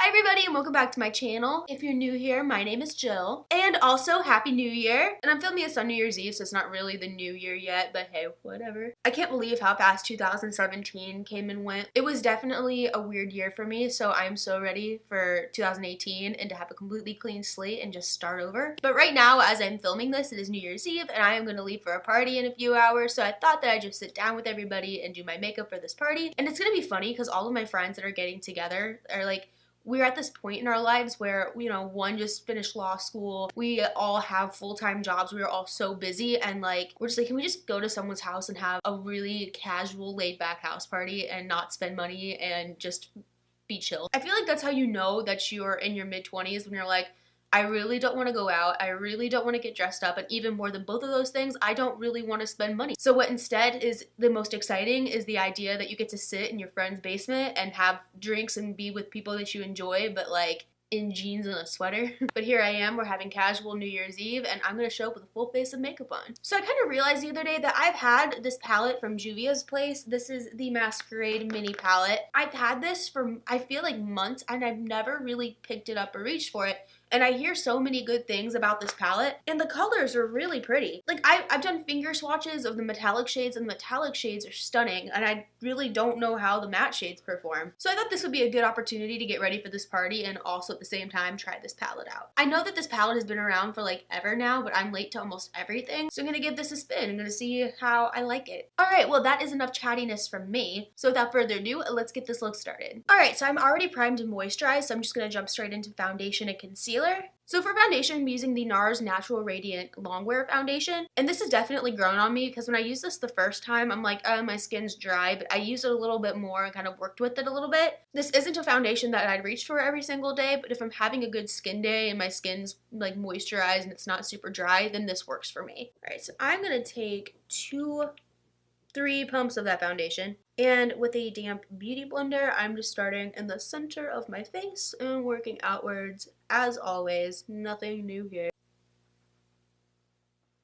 everybody and welcome back to my channel. If you're new here, my name is Jill. And also, Happy New Year. And I'm filming this on New Year's Eve, so it's not really the new year yet, but hey, whatever. I can't believe how fast 2017 came and went. It was definitely a weird year for me, so I'm so ready for 2018 and to have a completely clean slate and just start over. But right now, as I'm filming this, it is New Year's Eve and I am going to leave for a party in a few hours, so I thought that I'd just sit down with everybody and do my makeup for this party. And it's going to be funny because all of my friends that are getting together are like, we're at this point in our lives where, you know, one just finished law school, we all have full-time jobs, we are all so busy, and like, we're just like, can we just go to someone's house and have a really casual, laid-back house party and not spend money and just be chill? I feel like that's how you know that you're in your mid-20s, when you're like, I really don't want to go out, I really don't want to get dressed up, and even more than both of those things, I don't really want to spend money. So what instead is the most exciting is the idea that you get to sit in your friend's basement and have drinks and be with people that you enjoy, but like in jeans and a sweater. But here I am, we're having casual New Year's Eve, and I'm gonna show up with a full face of makeup on. So I kind of realized the other day that I've had this palette from Juvia's place. This is the Masquerade mini palette. I've had this for, I feel like, months, and I've never really picked it up or reached for it. And I hear so many good things about this palette, and the colors are really pretty. Like, I've done finger swatches of the metallic shades, and the metallic shades are stunning, and I really don't know how the matte shades perform. So I thought this would be a good opportunity to get ready for this party and also at the same time try this palette out. I know that this palette has been around for like ever now, but I'm late to almost everything, so I'm gonna give this a spin. I'm gonna see how I like it. Alright, well that is enough chattiness from me, so without further ado, let's get this look started. Alright, so I'm already primed and moisturized, so I'm just gonna jump straight into foundation and concealer. So for foundation, I'm using the NARS Natural Radiant Longwear foundation, and this has definitely grown on me because when I used this the first time, I'm like, oh, my skin's dry, but I used it a little bit more and kind of worked with it a little bit. This isn't a foundation that I'd reach for every single day, but if I'm having a good skin day and my skin's like moisturized and it's not super dry, then this works for me. All right, so I'm gonna take 3 pumps of that foundation, and with a damp beauty blender, I'm just starting in the center of my face and working outwards. As always, nothing new here.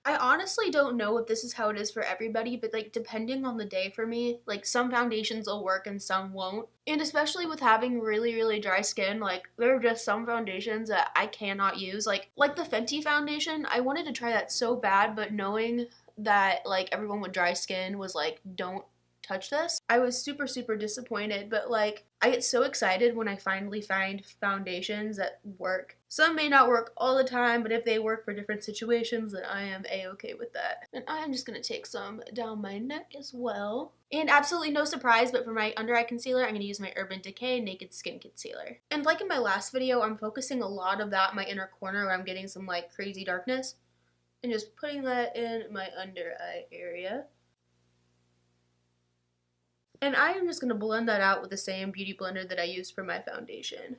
I honestly don't know if this is how it is for everybody, but like depending on the day for me, like some foundations will work and some won't. And especially with having really dry skin, like there are just some foundations that I cannot use. Like the Fenty foundation, I wanted to try that so bad, but knowing that like everyone with dry skin was like, don't touch this, I was super disappointed. But like I get so excited when I finally find foundations that work. Some may not work all the time, but if they work for different situations, then I am a-okay with that. And I'm just gonna take some down my neck as well. And absolutely no surprise, but for my under eye concealer, I'm gonna use my Urban Decay Naked Skin Concealer. And like in my last video, I'm focusing a lot of that in my inner corner where I'm getting some like crazy darkness, and just putting that in my under eye area. And I am just going to blend that out with the same beauty blender that I used for my foundation.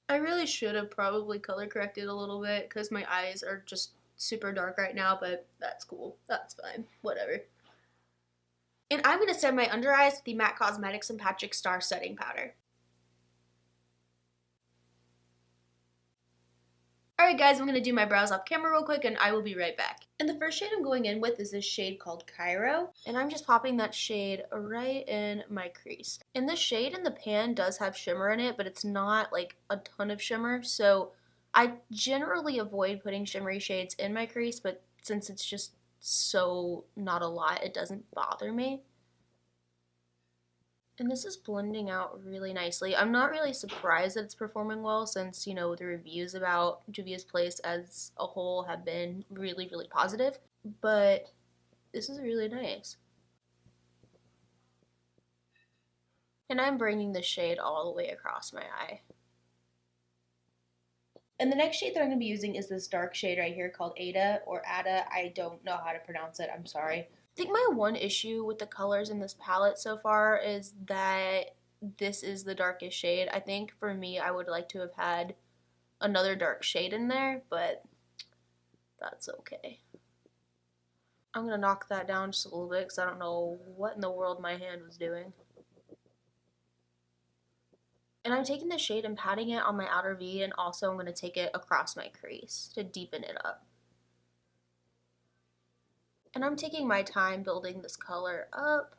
I really should have probably color corrected a little bit because my eyes are just super dark right now, but that's cool. That's fine. Whatever. And I'm going to set my under eyes with the MAC Cosmetics and PatrickStarrr setting powder. Alright guys, I'm going to do my brows off camera real quick and I will be right back. And the first shade I'm going in with is this shade called Cairo. And I'm just popping that shade right in my crease. And this shade in the pan does have shimmer in it, but it's not like a ton of shimmer. So I generally avoid putting shimmery shades in my crease, but since it's just so not a lot, it doesn't bother me. And this is blending out really nicely. I'm not really surprised that it's performing well since, you know, the reviews about Juvia's place as a whole have been really positive. But this is really nice. And I'm bringing the shade all the way across my eye. And the next shade that I'm going to be using is this dark shade right here called Ada or Ada. I don't know how to pronounce it. I'm sorry. I think my one issue with the colors in this palette so far is that this is the darkest shade. I think for me, I would like to have had another dark shade in there, but that's okay. I'm going to knock that down just a little bit because I don't know what in the world my hand was doing. And I'm taking this shade and patting it on my outer V, and also I'm going to take it across my crease to deepen it up. And I'm taking my time building this color up.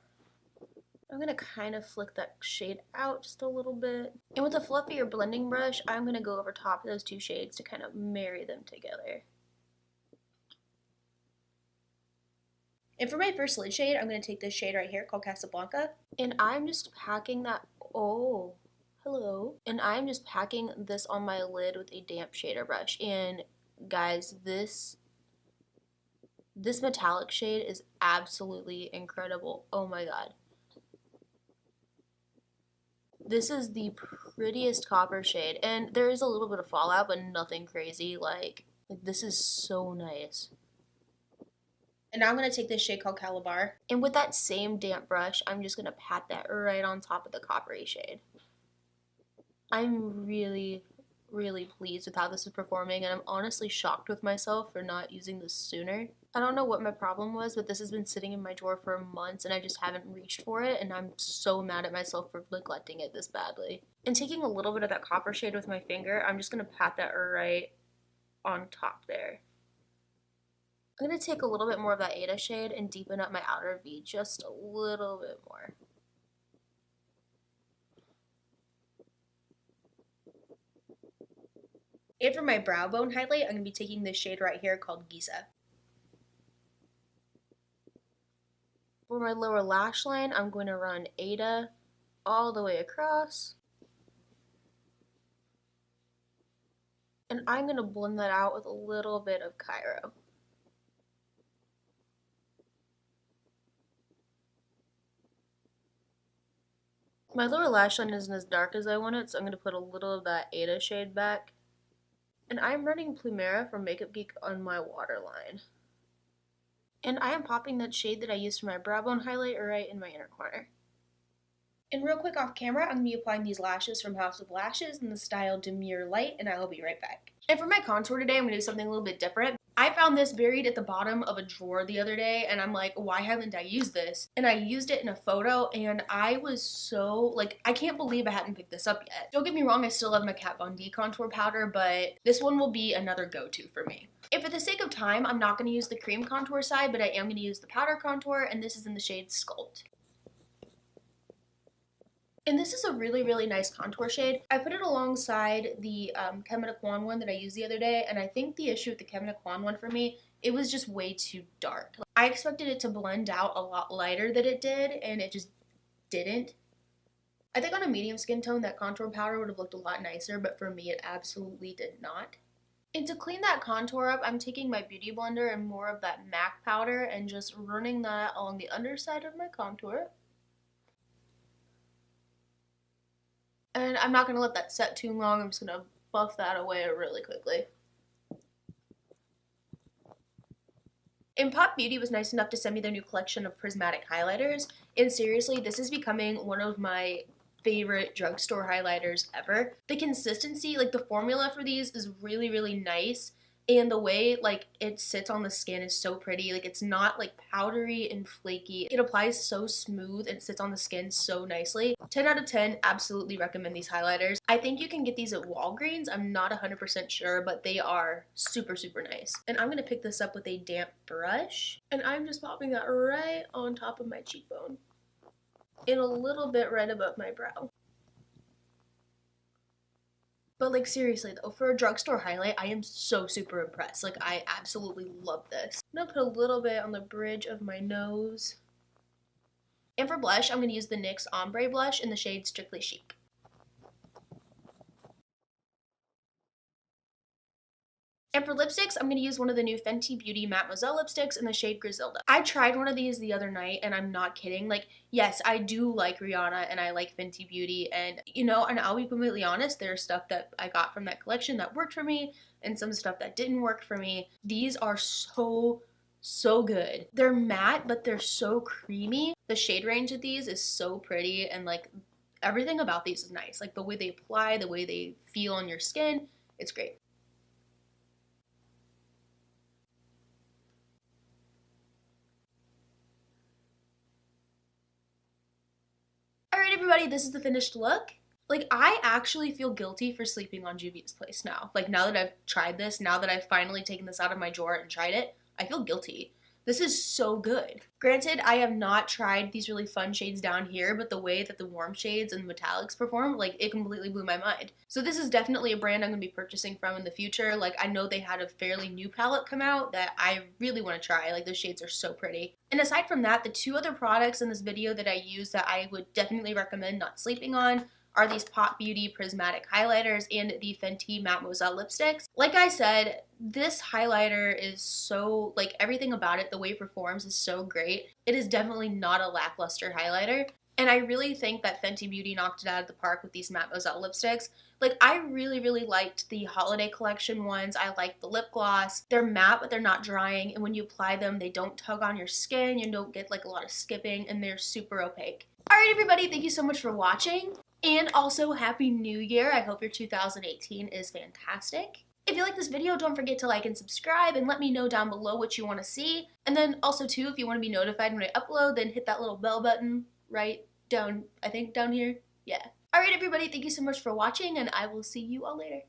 I'm going to kind of flick that shade out just a little bit. And with a fluffier blending brush, I'm going to go over top of those two shades to kind of marry them together. And for my first lid shade, I'm going to take this shade right here called Casablanca. And I'm just packing that, oh, hello. And I'm just packing this on my lid with a damp shader brush. And guys, this metallic shade is absolutely incredible. Oh my god. This is the prettiest copper shade. And there is a little bit of fallout, but nothing crazy. Like this is so nice. And now I'm going to take this shade called Calabar. And with that same damp brush, I'm just going to pat that right on top of the coppery shade. I'm really, really pleased with how this is performing, and I'm honestly shocked with myself for not using this sooner. I don't know what my problem was, but this has been sitting in my drawer for months and I just haven't reached for it, and I'm so mad at myself for neglecting it this badly. And taking a little bit of that copper shade with my finger, I'm just going to pat that right on top there. I'm going to take a little bit more of that Ada shade and deepen up my outer V just a little bit more. And for my brow bone highlight, I'm going to be taking this shade right here called Giza. For my lower lash line, I'm going to run Ada all the way across. And I'm going to blend that out with a little bit of Cairo. My lower lash line isn't as dark as I want it, so I'm going to put a little of that Ada shade back. And I'm running Plumeria from Makeup Geek on my waterline. And I am popping that shade that I used for my brow bone highlight right in my inner corner. And real quick off camera, I'm going to be applying these lashes from House of Lashes in the style Demure Lite, and I will be right back. And for my contour today, I'm going to do something a little bit different. I found this buried at the bottom of a drawer the other day, and I'm like, why haven't I used this? And I used it in a photo, and I was so, like, I can't believe I hadn't picked this up yet. Don't get me wrong, I still love my Kat Von D contour powder, but this one will be another go-to for me. And for the sake of time, I'm not going to use the cream contour side, but I am going to use the powder contour, and this is in the shade Sculpt. And this is a really, really nice contour shade. I put it alongside the Kevyn one that I used the other day, and I think the issue with the Kevyn one for me, it was just way too dark. I expected it to blend out a lot lighter than it did, and it just didn't. I think on a medium skin tone, that contour powder would have looked a lot nicer, but for me, it absolutely did not. And to clean that contour up, I'm taking my Beauty Blender and more of that MAC powder and just running that along the underside of my contour. And I'm not going to let that set too long. I'm just going to buff that away really quickly. And Pop Beauty was nice enough to send me their new collection of prismatic highlighters. And seriously, this is becoming one of my favorite drugstore highlighters ever. The consistency, like the formula for these is really, really nice. And the way like it sits on the skin is so pretty. Like it's not like powdery and flaky. It applies so smooth and sits on the skin so nicely. 10 out of 10, absolutely recommend these highlighters. I think you can get these at Walgreens. I'm not 100% sure, but they are super, super nice. And I'm going to pick this up with a damp brush. And I'm just popping that right on top of my cheekbone. And a little bit right above my brow. But like seriously though, for a drugstore highlight, I am so super impressed. Like I absolutely love this. I'm gonna put a little bit on the bridge of my nose. And for blush, I'm gonna use the NYX Ombre blush in the shade Strictly Chic. And for lipsticks, I'm going to use one of the new Fenty Beauty Mattmoiselle lipsticks in the shade Griselda. I tried one of these the other night, and I'm not kidding. Like, yes, I do like Rihanna, and I like Fenty Beauty, and, you know, and I'll be completely honest, there's stuff that I got from that collection that worked for me, and some stuff that didn't work for me. These are so good. They're matte, but they're so creamy. The shade range of these is so pretty, and, like, everything about these is nice. Like, the way they apply, the way they feel on your skin, it's great. Alright everybody, this is the finished look. Like, I actually feel guilty for sleeping on Juvia's place now. Like, now that I've tried this, now that I've finally taken this out of my drawer and tried it, I feel guilty. This is so good. Granted, I have not tried these really fun shades down here, but the way that the warm shades and the metallics perform, like, it completely blew my mind. So this is definitely a brand I'm going to be purchasing from in the future. Like, I know they had a fairly new palette come out that I really want to try. Like, those shades are so pretty. And aside from that, the two other products in this video that I use that I would definitely recommend not sleeping on are these Pop Beauty Prismatic highlighters and the Fenty Mattmoiselle lipsticks. Like I said, this highlighter is so, like, everything about it, the way it performs is so great. It is definitely not a lackluster highlighter. And I really think that Fenty Beauty knocked it out of the park with these Mattmoiselle lipsticks. Like, I really liked the holiday collection ones. I liked the lip gloss. They're matte, but they're not drying. And when you apply them, they don't tug on your skin. You don't get, like, a lot of skipping, and they're super opaque. Alright, everybody, thank you so much for watching. And also, Happy New Year. I hope your 2018 is fantastic. If you like this video, don't forget to like and subscribe and let me know down below what you want to see. And then also, too, if you want to be notified when I upload, then hit that little bell button right down, I think down here. Yeah. Alright, everybody, thank you so much for watching, and I will see you all later.